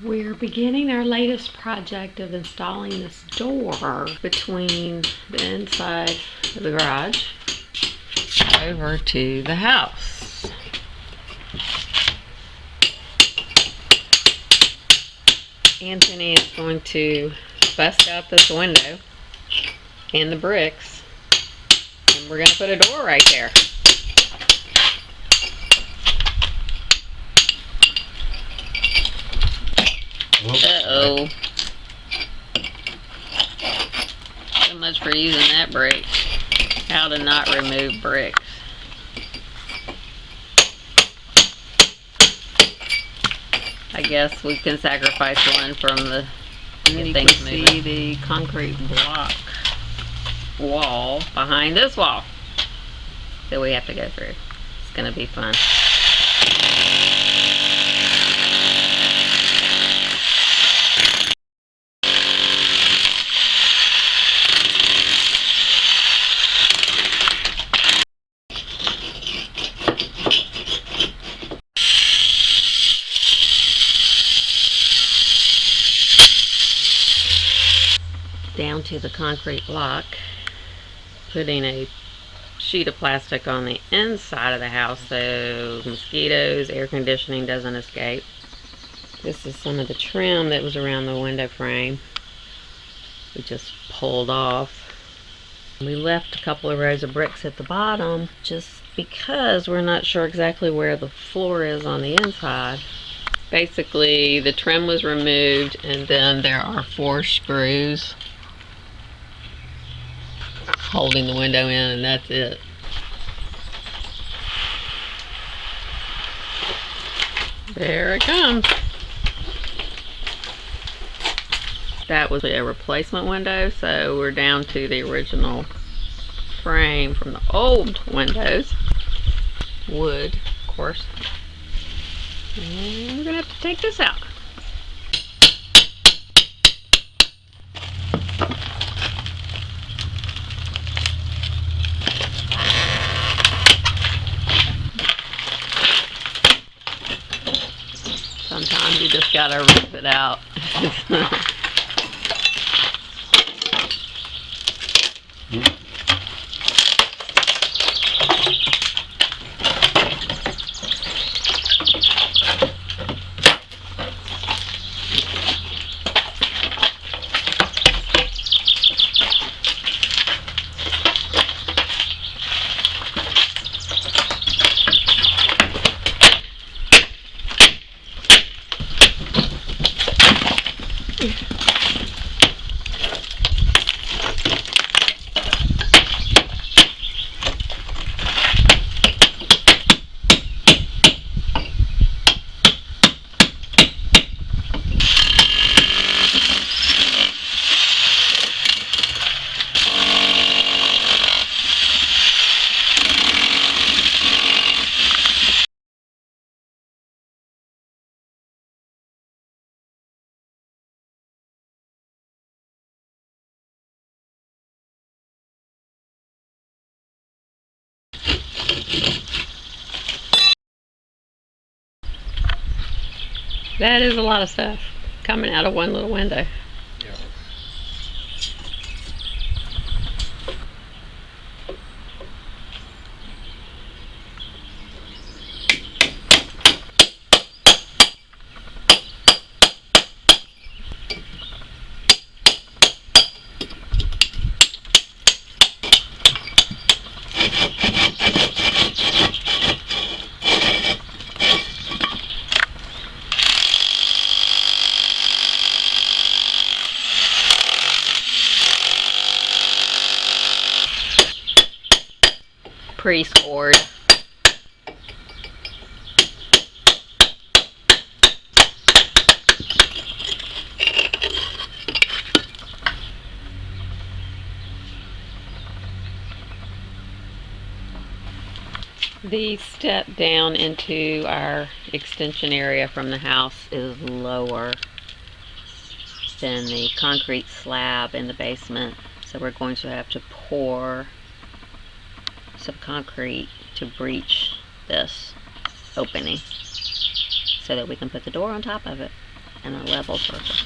We're beginning our latest project of installing this door between the inside of the garage over to the house. Anthony is going to bust out this window and the bricks, and we're going to put a door right there. Uh-oh. So much for using that brick. How to not remove bricks. I guess we can sacrifice one from the things moving. See the concrete block wall behind this wall that we have to go through. It's going to be fun. Down to the concrete block, putting a sheet of plastic on the inside of the house so mosquitoes, air conditioning doesn't escape. This is some of the trim that was around the window frame. We just pulled off. We left a couple of rows of bricks at the bottom just because we're not sure exactly where the floor is on the inside. Basically, the trim was removed, and then there are 4 screws holding the window in, and that's it. There it comes. That was a replacement window, so we're down to the original frame from the old windows. Wood, of course. And we're gonna have to take this out. Sometimes you just gotta rip it out. That is a lot of stuff coming out of one little window. Yeah. Pre-scored. The step down into our extension area from the house is lower than the concrete slab in the basement, so we're going to have to pour some concrete to breach this opening so that we can put the door on top of it. in a level circle.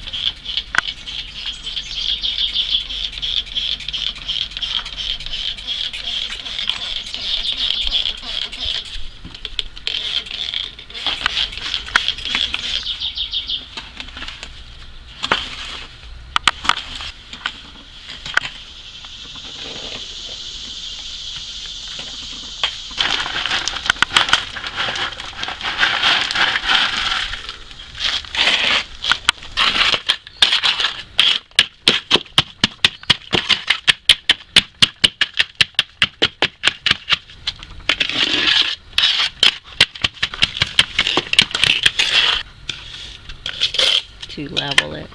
To level it.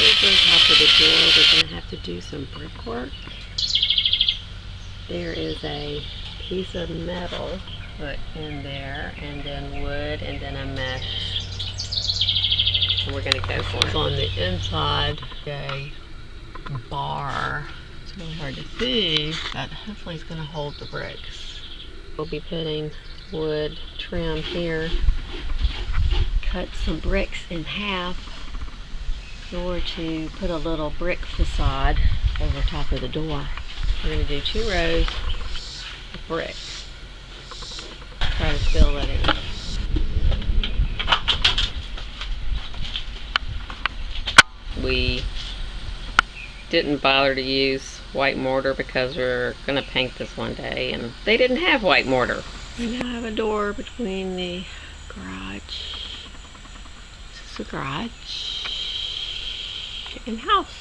Over top of the door, we're going to have to do some brickwork. There is a piece of metal put in there, and then wood, and then a mesh. And we're going to go for it. On the inside, a bar. It's really hard to see, but hopefully it's going to hold the bricks. We'll be putting wood trim here. Cut some bricks in half in order to put a little brick facade over top of the door. We're going to do 2 rows of brick. Try to fill it in. We didn't bother to use white mortar because we're going to paint this one day, and they didn't have white mortar. We now have a door between the garage. This is the garage and house.